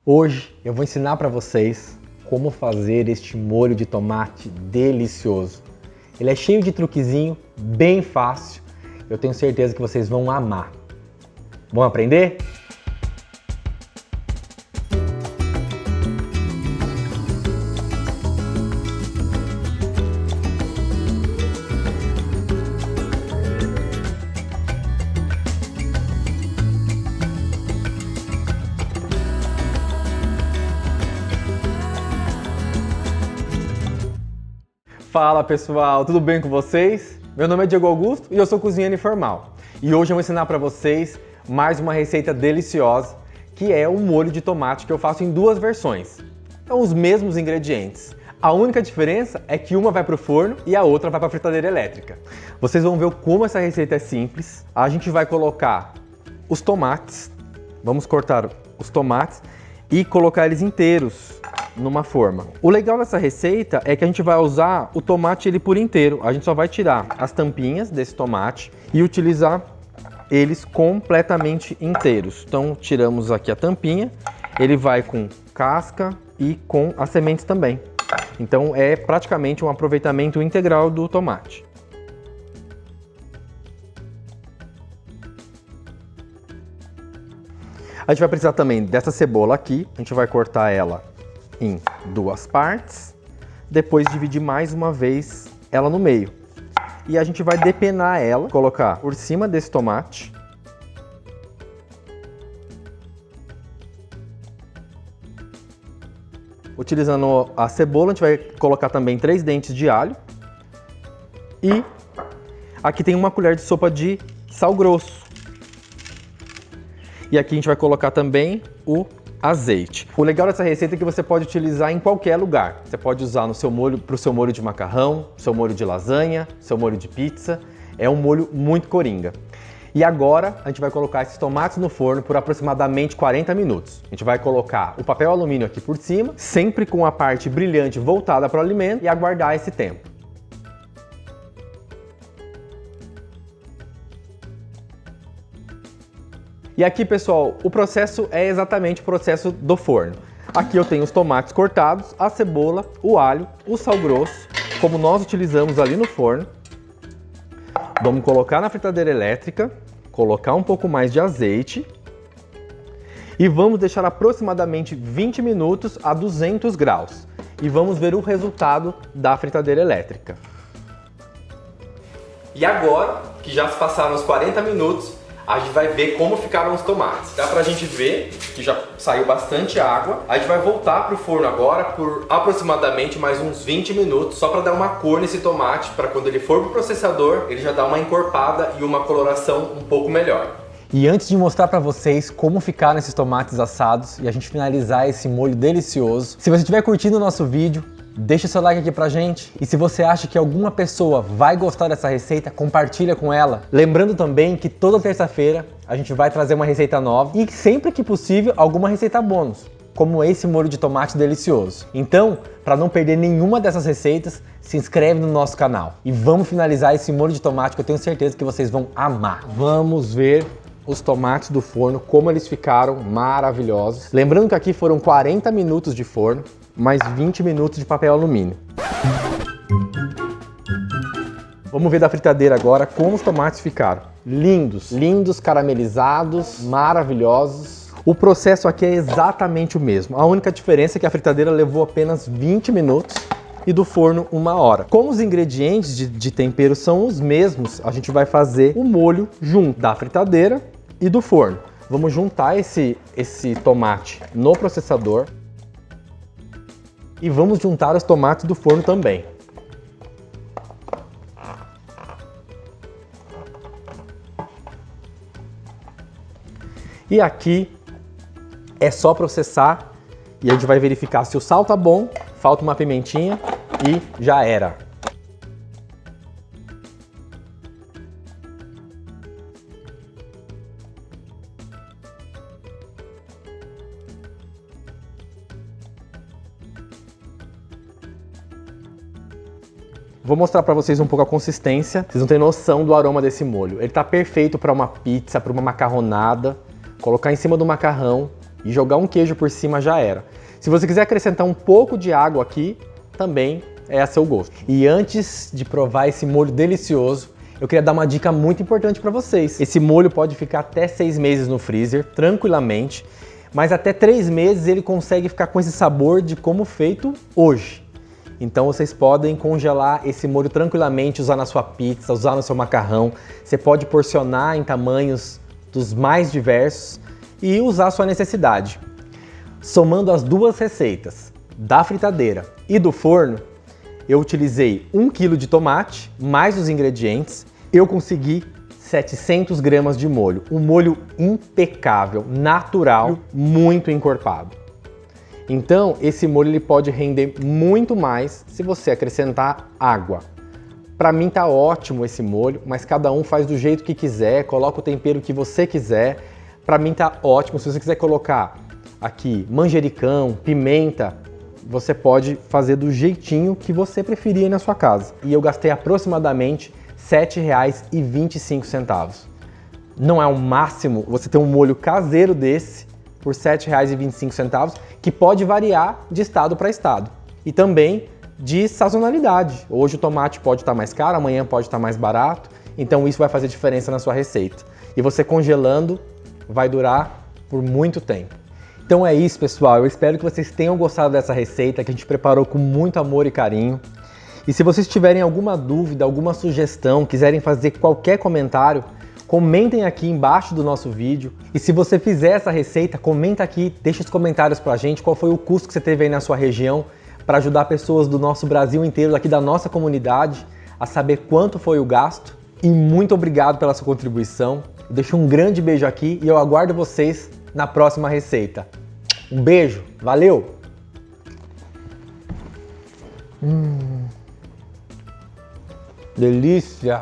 Hoje eu vou ensinar para vocês como fazer este molho de tomate delicioso. Ele é cheio de truquezinho, bem fácil. Eu tenho certeza que vocês vão amar. Vamos aprender? Fala pessoal, tudo bem com vocês? Meu nome é Diego Augusto e eu sou cozinheiro informal. E hoje eu vou ensinar para vocês mais uma receita deliciosa, que é o molho de tomate que eu faço em duas versões. São os mesmos ingredientes. A única diferença é que uma vai para o forno e a outra vai para a fritadeira elétrica. Vocês vão ver como essa receita é simples. A gente vai colocar os tomates, vamos cortar os tomates e colocar eles inteiros numa forma. O legal dessa receita é que a gente vai usar o tomate ele por inteiro. A gente só vai tirar as tampinhas desse tomate e utilizar eles completamente inteiros. Então tiramos aqui a tampinha, ele vai com casca e com as sementes também. Então é praticamente um aproveitamento integral do tomate. A gente vai precisar também dessa cebola aqui, a gente vai cortar ela em duas partes, depois dividir mais uma vez ela no meio. E a gente vai depenar ela, colocar por cima desse tomate. Utilizando a cebola, a gente vai colocar também 3 dentes de alho. E aqui tem uma colher de sopa de sal grosso. E aqui a gente vai colocar também o azeite. O legal dessa receita é que você pode utilizar em qualquer lugar. Você pode usar no seu molho, para o seu molho de macarrão, seu molho de lasanha, seu molho de pizza. É um molho muito coringa. E agora a gente vai colocar esses tomates no forno por aproximadamente 40 minutos. A gente vai colocar o papel alumínio aqui por cima, sempre com a parte brilhante voltada para o alimento, e aguardar esse tempo. E aqui, pessoal, o processo é exatamente o processo do forno. Aqui eu tenho os tomates cortados, a cebola, o alho, o sal grosso, como nós utilizamos ali no forno. Vamos colocar na fritadeira elétrica, colocar um pouco mais de azeite e vamos deixar aproximadamente 20 minutos a 200 graus. E vamos ver o resultado da fritadeira elétrica. E agora, que já se passaram os 40 minutos, a gente vai ver como ficaram os tomates. Dá pra gente ver que já saiu bastante água. A gente vai voltar pro forno agora por aproximadamente mais uns 20 minutos, só para dar uma cor nesse tomate, para quando ele for pro processador, ele já dá uma encorpada e uma coloração um pouco melhor. E antes de mostrar para vocês como ficaram esses tomates assados e a gente finalizar esse molho delicioso, se você estiver curtindo o nosso vídeo, deixa seu like aqui pra gente. E se você acha que alguma pessoa vai gostar dessa receita, compartilha com ela. Lembrando também que toda terça-feira a gente vai trazer uma receita nova e sempre que possível alguma receita bônus, como esse molho de tomate delicioso. Então, para não perder nenhuma dessas receitas, se inscreve no nosso canal. E vamos finalizar esse molho de tomate que eu tenho certeza que vocês vão amar. Vamos ver os tomates do forno, como eles ficaram maravilhosos. Lembrando que aqui foram 40 minutos de forno, mais 20 minutos de papel alumínio. Vamos ver da fritadeira agora como os tomates ficaram. Lindos, lindos, caramelizados, maravilhosos. O processo aqui é exatamente o mesmo. A única diferença é que a fritadeira levou apenas 20 minutos e do forno 1 hora. Como os ingredientes de tempero são os mesmos, a gente vai fazer o molho junto da fritadeira e do forno. Vamos juntar esse tomate no processador. E vamos juntar os tomates do forno também. E aqui é só processar e a gente vai verificar se o sal tá bom, falta uma pimentinha e já era. Vou mostrar para vocês um pouco a consistência. Vocês não têm noção do aroma desse molho. Ele tá perfeito para uma pizza, para uma macarronada. Colocar em cima do macarrão e jogar um queijo por cima já era. Se você quiser acrescentar um pouco de água aqui, também é a seu gosto. E antes de provar esse molho delicioso, eu queria dar uma dica muito importante para vocês. Esse molho pode ficar até 6 meses no freezer, tranquilamente, mas até 3 meses ele consegue ficar com esse sabor de como feito hoje. Então vocês podem congelar esse molho tranquilamente, usar na sua pizza, usar no seu macarrão. Você pode porcionar em tamanhos dos mais diversos e usar a sua necessidade. Somando as duas receitas, da fritadeira e do forno, eu utilizei 1 kg de tomate, mais os ingredientes, eu consegui 700 gramas de molho. Um molho impecável, natural, muito encorpado. Então, esse molho ele pode render muito mais se você acrescentar água. Para mim tá ótimo esse molho, mas cada um faz do jeito que quiser, coloca o tempero que você quiser. Para mim tá ótimo. Se você quiser colocar aqui manjericão, pimenta, você pode fazer do jeitinho que você preferir aí na sua casa. E eu gastei aproximadamente R$ 7,25. Não é o máximo você ter um molho caseiro desse por R$ 7,25, que pode variar de estado para estado. E também de sazonalidade. Hoje o tomate pode estar mais caro, amanhã pode estar mais barato, então isso vai fazer diferença na sua receita. E você congelando vai durar por muito tempo. Então é isso, pessoal. Eu espero que vocês tenham gostado dessa receita que a gente preparou com muito amor e carinho. E se vocês tiverem alguma dúvida, alguma sugestão, quiserem fazer qualquer comentário, comentem aqui embaixo do nosso vídeo. E se você fizer essa receita, comenta aqui, deixa os comentários pra gente qual foi o custo que você teve aí na sua região para ajudar pessoas do nosso Brasil inteiro, aqui da nossa comunidade, a saber quanto foi o gasto. E muito obrigado pela sua contribuição. Eu deixo um grande beijo aqui e eu aguardo vocês na próxima receita. Um beijo, valeu! Delícia!